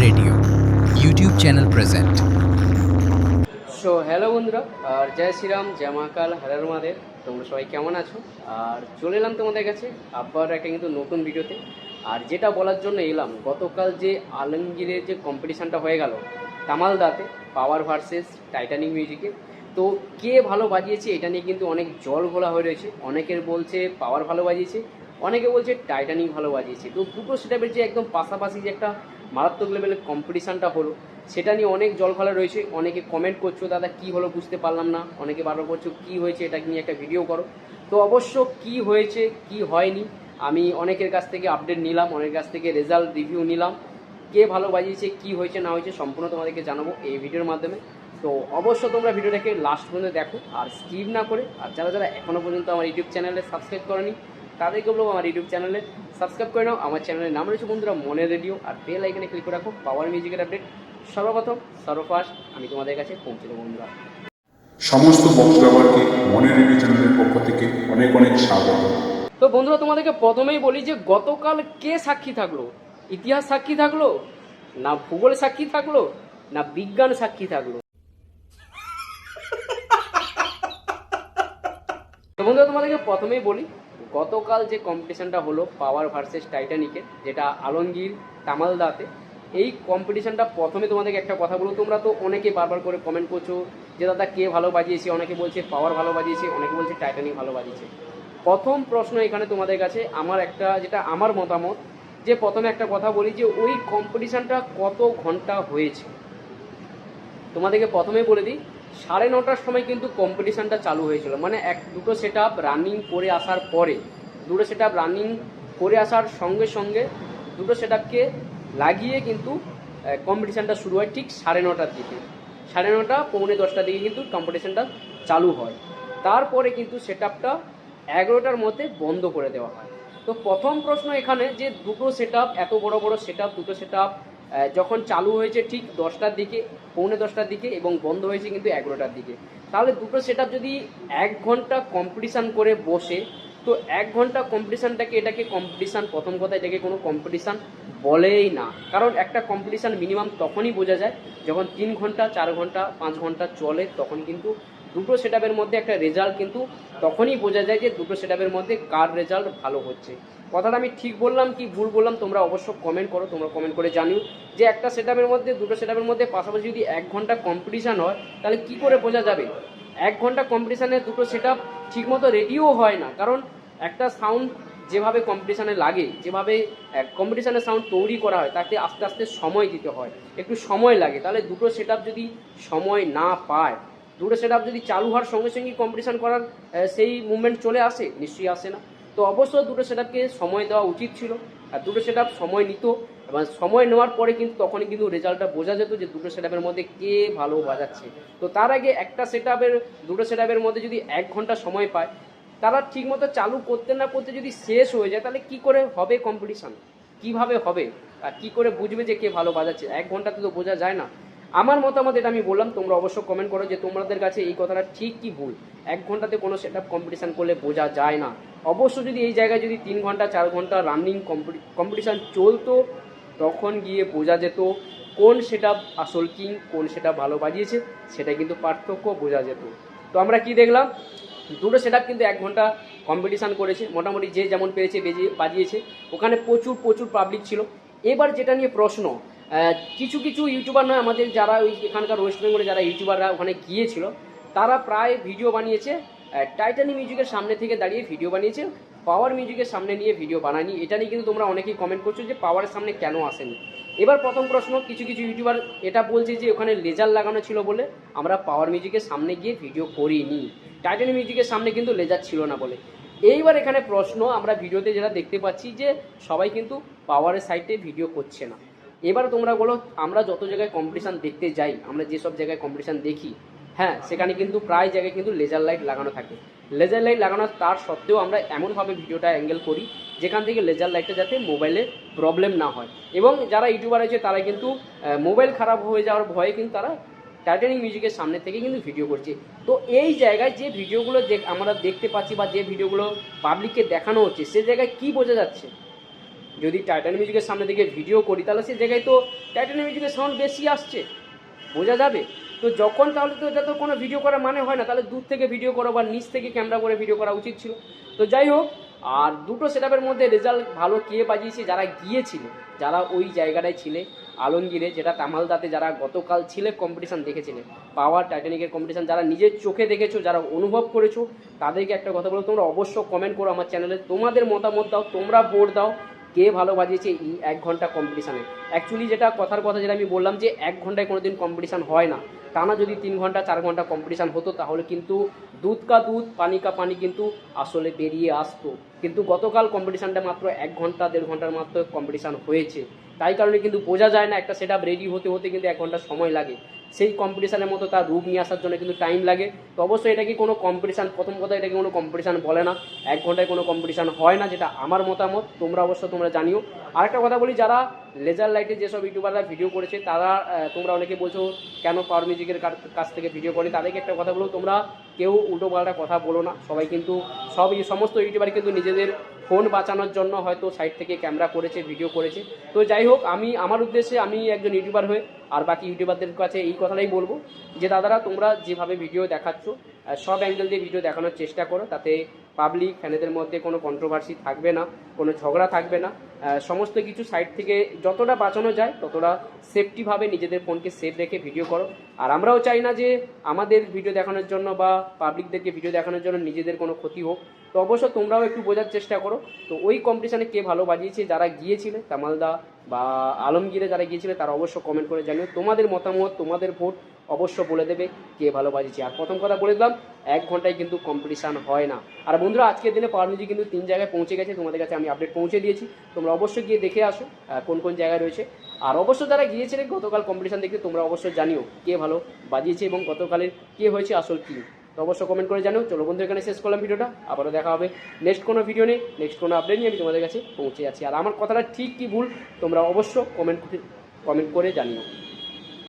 Radio YouTube channel present. So hello বন্ধুরা, আর জয় শ্রীরাম, জয় মহাকাল, hello আমাদের। তোমরা সবাই কেমন আছো? আর চলে এলাম তোমাদের কাছে আবার একটা কিন্তু নতুন ভিডিওতে। আর যেটা বলার জন্য এলাম, গতকাল যে আলমগীরের যে কম্পিটিশানটা হয়ে গেল তামালদাতে, পাওয়ার ভার্সেস টাইটানিক মিউজিকে, তো কে ভালো বাজিয়েছে এটা নিয়ে কিন্তু অনেক জল ঘোলা হয়ে রয়েছে। অনেকের বলছে পাওয়ার ভালো বাজিয়েছে, অনেকে বলছে টাইটানিক ভালো বাজিয়েছে। তো দুটো সেটাপের যে একদম পাশাপাশি যে একটা মারাত্মক লেভেলের কম্পিটিশানটা হলো, সেটা নিয়ে অনেক জলঘোলা রয়েছে। অনেকে কমেন্ট করছো, দাদা কী হলো বুঝতে পারলাম না। অনেকে বারবার করছো কী হয়েছে, এটা নিয়ে একটা ভিডিও করো। তো অবশ্য কী হয়েছে কী হয়নি আমি অনেকের কাছ থেকে আপডেট নিলাম, অনেকের কাছ থেকে রেজাল্ট রিভিউ নিলাম। কে ভালো বাজিয়েছে, কী হয়েছে না হয়েছে সম্পূর্ণ তোমাদেরকে জানাবো এই ভিডিওর মাধ্যমে। তো অবশ্য তোমরা ভিডিওটাকে লাস্ট পর্যন্ত দেখো আর স্কিপ না করে। আর যারা যারা এখনও পর্যন্ত আমার ইউটিউব চ্যানেলে সাবস্ক্রাইব করেনি তাদেরকে বলবো আমার ইউটিউব চ্যানেলে সাবস্ক্রাইব করে নাও। আমার চ্যানেলের নাম রয়েছে বন্ধুরা মনের রেডিও, আর বেল আইকনে ক্লিক করে রাখো পাওয়ার মিউজিকের আপডেট সর্বপ্রথম সর্বফার্স্ট আমি তোমাদের কাছে পৌঁছে দেবো বন্ধুরা। সমস্ত বক্তাবারকে মনের রেডিও চ্যানেলের পক্ষ থেকে অনেক অনেক স্বাগত। তো বন্ধুরা তোমাদেরকে প্রথমেই বলি যে গতকাল কে সাক্ষী থাকলো? ইতিহাস সাক্ষী থাকলো, না ভূগোল সাক্ষী থাকলো, না বিজ্ঞান সাক্ষী থাকলো? তো বন্ধুরা তোমাদেরকে প্রথমেই বলি, গতকাল যে কম্পিটিশানটা হলো পাওয়ার ভার্সেস টাইটানিকের, যেটা আলমগীর তামালদাতে, এই কম্পিটিশানটা প্রথমে তোমাদেরকে একটা কথা বলবো। তোমরা তো অনেকে বারবার করে কমেন্ট করছো যে দাদা কে ভালো বাজিয়েছে, অনেকে বলছে পাওয়ার ভালো বাজিয়েছে, অনেকে বলছে টাইটানিক ভালো বাজিয়েছে। প্রথম প্রশ্ন এখানে তোমাদের কাছে আমার একটা, যেটা আমার মতামত, যে প্রথমে একটা কথা বলি যে ওই কম্পিটিশানটা কত ঘন্টা হয়েছে। তোমাদেরকে প্রথমে বলে দিই, 9:30টার সময় কিন্তু কম্পিটিশানটা চালু হয়েছিল। মানে দুটো সেট আপ রানিং করে আসার পরে, দুটো সেট আপ রানিং করে আসার সঙ্গে সঙ্গে দুটো সেট আপকে লাগিয়ে কিন্তু কম্পিটিশানটা শুরু হয় ঠিক 9:30টার দিকে। 9:30 পৌনে 10টার দিকে কিন্তু কম্পিটিশানটা চালু হয়। তারপরে কিন্তু সেট আপটা 11টার মধ্যে বন্ধ করে দেওয়া হয়। তো প্রথম প্রশ্ন এখানে, যে দুটো সেট আপ, এত বড় বড় সেট আপ, দুটো সেট আপ যখন চালু হয়েছে ঠিক 10টার দিকে, পৌনে 10টার দিকে, এবং বন্ধ হয়েছে কিন্তু 11টার দিকে, তাহলে দুটো সেট আপ যদি 1 ঘন্টা কম্পিটিশান করে বসে, তো 1 ঘন্টা কম্পিটিশানটাকে, এটাকে কম্পিটিশান, প্রথম কথা এটাকে কোনো কম্পিটিশান বলেই না। কারণ একটা কম্পিটিশান মিনিমাম তখনই বোঝা যায় যখন 3 ঘন্টা 4 ঘন্টা 5 ঘন্টা চলে, তখন কিন্তু দুটো সেট আপের মধ্যে একটা রেজাল্ট কিন্তু তখনই বোঝা যায় যে দুটো সেট আপের মধ্যে কার রেজাল্ট ভালো হচ্ছে। কথাটা আমি ঠিক বললাম কি ভুল বললাম তোমরা অবশ্য কমেন্ট করো, তোমরা কমেন্ট করে জানিও যে একটা সেট আপের মধ্যে, দুটো সেট আপের মধ্যে পাশাপাশি যদি 1 ঘন্টা কম্পিটিশান হয়, তাহলে কি করে বোঝা যাবে? 1 ঘন্টা কম্পিটিশানে দুটো সেট আপ ঠিকমতো রেডিও হয় না। কারণ একটা সাউন্ড যেভাবে কম্পিটিশানে লাগে, যেভাবে কম্পিটিশানের সাউন্ড তৈরি করা হয়, তাকে আস্তে আস্তে সময় দিতে হয়, একটু সময় লাগে। তাহলে দুটো সেট আপ যদি সময় না পায়, দুটো সেট আপ যদি চালু হওয়ার সঙ্গে সঙ্গে কম্পিটিশান করার সেই মুভমেন্ট চলে আসে, নিশ্চয়ই আসে না। তো অবশ্যই দুটো সেট আপকে সময় দেওয়া উচিত ছিল, আর দুটো সেট আপ সময় নিত, এবং সময় নেওয়ার পরে কিন্তু তখনই কিন্তু রেজাল্টটা বোঝা যেত যে দুটো সেট আপের মধ্যে কে ভালো বাজাচ্ছে। তো তার আগে একটা সেট আপের, দুটো সেট আপের মধ্যে যদি 1 ঘন্টা সময় পায়, তারা ঠিকমতো চালু করতে না করতে যদি শেষ হয়ে যায়, তাহলে কি করে হবে কম্পিটিশান? কিভাবে হবে? আর কী করে বুঝবে যে কে ভালো বাজাচ্ছে? 1 ঘন্টাতে তো বোঝা যায় না। আমার মতামত এটা আমি বললাম, তোমরা অবশ্য কমেন্ট করো যে তোমাদের কাছে এই কথাটা ঠিক কি ভুল। 1 ঘন্টাতে কোনো সেট আপ কম্পিটিশান করলে বোঝা যায় না। অবশ্য যদি এই জায়গায় যদি 3 ঘন্টা 4 ঘন্টা রানিং কম্পিটিশান চলতো, তখন গিয়ে বোঝা যেত কোন সেট আপ আসল কিং, কোন সেট আপ ভালো বাজিয়েছে, সেটা কিন্তু পার্থক্য বোঝা যেত। তো আমরা কি দেখলাম, দুটো সেট আপ কিন্তু 1 ঘন্টা কম্পিটিশান করেছে, মোটামুটি যে যেমন পেরেছে বাজিয়েছে। ওখানে প্রচুর প্রচুর পাবলিক ছিল। এবার যেটা নিয়ে প্রশ্ন, কিছু কিছু ইউটিউবার নয়, আমাদের যারা ওই এখানকার ওয়েস্ট বেঙ্গলে যারা ইউটিউবাররা ওখানে গিয়েছিল, তারা প্রায় ভিডিও বানিয়েছে টাইটানিক মিউজিকের সামনে থেকে দাঁড়িয়ে ভিডিও বানিয়েছে, পাওয়ার মিউজিকের সামনে নিয়ে ভিডিও বানায়নি। এটা নিয়ে কিন্তু তোমরা অনেকেই কমেন্ট করছো যে পাওয়ারের সামনে কেন আসেনি। এবার প্রথম প্রশ্ন, কিছু কিছু ইউটিউবার এটা বলছে যে ওখানে লেজার লাগানো ছিল বলে আমরা পাওয়ার মিউজিকের সামনে গিয়ে ভিডিও করিনি, টাইটানিক মিউজিকের সামনে কিন্তু লেজার ছিল না বলে। এইবার এখানে প্রশ্ন, আমরা ভিডিওতে যেটা দেখতে পাচ্ছি যে সবাই কিন্তু পাওয়ারের সাইডে ভিডিও করছে না। এবার তোমরা বলো, আমরা যত জায়গায় কম্পিটিশান দেখতে যাই, আমরা যেসব জায়গায় কম্পিটিশান দেখি, হ্যাঁ সেখানে কিন্তু প্রায় জায়গায় কিন্তু লেজার লাইট লাগানো থাকে। লেজার লাইট লাগানো তার সত্ত্বেও আমরা এমনভাবে ভিডিওটা অ্যাঙ্গেল করি যেখান থেকে লেজার লাইটটা যাতে মোবাইলে প্রবলেম না হয়। এবং যারা ইউটিউবার আছে তারা কিন্তু মোবাইল খারাপ হয়ে যাওয়ার ভয়ে কিন্তু তারা টাইটানিক মিউজিকের সামনে থেকে কিন্তু ভিডিও করছে। তো এই জায়গায় যে ভিডিওগুলো আমরা দেখতে পাচ্ছি বা যে ভিডিওগুলো পাবলিককে দেখানো হচ্ছে, সে জায়গায় কি বোঝা যাচ্ছে? যদি টাইটানিক মিউজিকের সামনে থেকে ভিডিও করি তাহলে সে জায়গায় তো টাইটানিক মিউজিকের সাউন্ড বেশি আসছে, বোঝা যাবে। তো যখন তাহলে তো এটা তো কোনো ভিডিও করার মানে হয় না, তাহলে দূর থেকে ভিডিও করো বা নিচ থেকে ক্যামেরা করে ভিডিও করা উচিত ছিল। তো যাই হোক, আর দুটো সেটআপের মধ্যে রেজাল্ট ভালো কে বাজিয়েছে, যারা গিয়েছিল, যারা ওই জায়গাটায় ছিলে আলমগীরে, যেটা তামালদাতে যারা গতকাল ছিলে কম্পিটিশান দেখেছিলে, পাওয়ার টাইটানিকের কম্পিটিশান যারা নিজের চোখে দেখেছো, যারা অনুভব করেছো, তাদেরকে একটা কথা বলো, তোমরা অবশ্য কমেন্ট করো আমার চ্যানেলে, তোমাদের মতামত দাও, তোমরা ভোট দাও কে ভালো বাজিয়েছে এই 1 ঘন্টা কম্পিটিশানে। অ্যাকচুয়ালি যেটা কথার কথা যেটা আমি বললাম যে 1 ঘন্টায় কোনো দিন কম্পিটিশান হয় না, টানা যদি 3 ঘন্টা 4 ঘন্টা কম্পিটিশান হতো তাহলে কিন্তু দুধ কা দুধ পানি কা পানি কিন্তু আসলে বেরিয়ে আসতো। কিন্তু গতকাল কম্পিটিশানটা মাত্র 1 ঘন্টা 1.5 ঘন্টার মাত্র কম্পিটিশান হয়েছে, তাই কারণে কিন্তু বোঝা যায় না, একটা সেটআপ রেডি হতে হতে কিন্তু 1 ঘন্টা সময় লাগে, সেই কম্পিটিশানের মতো তার রূপ নিয়ে আসার জন্য কিন্তু টাইম লাগে। তো অবশ্যই এটা কি কোনো কম্পিটিশান, প্রথম কথা এটাকে কোনো কম্পিটিশান বলে না, 1 ঘন্টায় কোনো কম্পিটিশান হয় না, যেটা আমার মতামত, তোমরা অবশ্য তোমরা জানিও। আরেকটা কথা বলি, যারা লেজার লাইটে যেসব ইউটিউবাররা ভিডিও করেছে তারা তোমরা অনেকে বলছো কেন পাওয়ার মিউজিকের কাছ থেকে ভিডিও করে, তাদেরকে একটা কথা বলো, তোমরা কেউ উল্টো পাল্টা কথা বলো না। সবাই কিন্তু সমস্ত ইউটিউবার কিন্তু নিজেদের ফোন বাঁচানোর জন্য হয়তো সাইড থেকে ক্যামেরা করেছে, ভিডিও করেছে। তো যাই হোক, আমি আমার উদ্দেশ্যে আমি একজন ইউটিউবার হয়ে আর বাকি ইউটিউবারদের কাছে এই কথাটাই বলবো যে দাদারা, তোমরা যেভাবে ভিডিও দেখাচ্ছ সব অ্যাঙ্গেল দিয়ে ভিডিও দেখানোর চেষ্টা করো, তাতে পাবলিক ফ্যানেদের মধ্যে কোনো কন্ট্রোভার্সি থাকবে না, কোনো ঝগড়া থাকবে না। সমস্ত কিছু সাইড থেকে যতটা বাঁচানো যায় ততটা সেফটিভাবে নিজেদের ফোনকে সেফ রেখে ভিডিও করো। আর আমরাও চাই না যে আমাদের ভিডিও দেখানোর জন্য বা পাবলিকদেরকে ভিডিও দেখানোর জন্য নিজেদের কোনো ক্ষতি হোক। তো অবশ্য তোমরাও একটু বোঝার চেষ্টা করো। তো ওই কম্পিটিশানে কে ভালো বাজিয়েছে, যারা গিয়েছিলে তামালদা বা আলমগীরে যারা গিয়েছিলে তারা অবশ্য কমেন্ট করে জানিও, তোমাদের মতামত, তোমাদের ভোট অবশ্য বলে দেবে কে ভালো বাজিয়েছে। আর প্রথম কথা বলে দিলাম, 1 ঘন্টায় কিন্তু কম্পিটিশান হয় না। আর বন্ধুরা, আজকের দিনে পাওয়ার মিউজিক কিন্তু 3 জায়গায় পৌঁছে গেছে, তোমাদের কাছে আমি আপডেট পৌঁছে দিয়েছি, তোমরা অবশ্যই গিয়ে দেখে আসো কোন কোন জায়গায় রয়েছে। আর অবশ্য যারা গিয়েছিলে গতকাল কম্পিটিশান দেখতে, তোমরা অবশ্যই জানিও কে ভালো বাজিয়েছে এবং গতকালের কে হয়েছে আসল কী। তো অবশ্য কমেন্ট করে জানো। চলো বন্ধু, এখানে শেষ করলাম ভিডিওটা, আবারও দেখা হবে নেক্সট কোনো ভিডিও নিয়ে, নেক্সট কোনো আপডেট নিয়ে আমি তোমাদের কাছে পৌঁছে যাচ্ছি। আর আমার কথাটা ঠিক কি ভুল তোমরা অবশ্য কমেন্ট করে জানিও।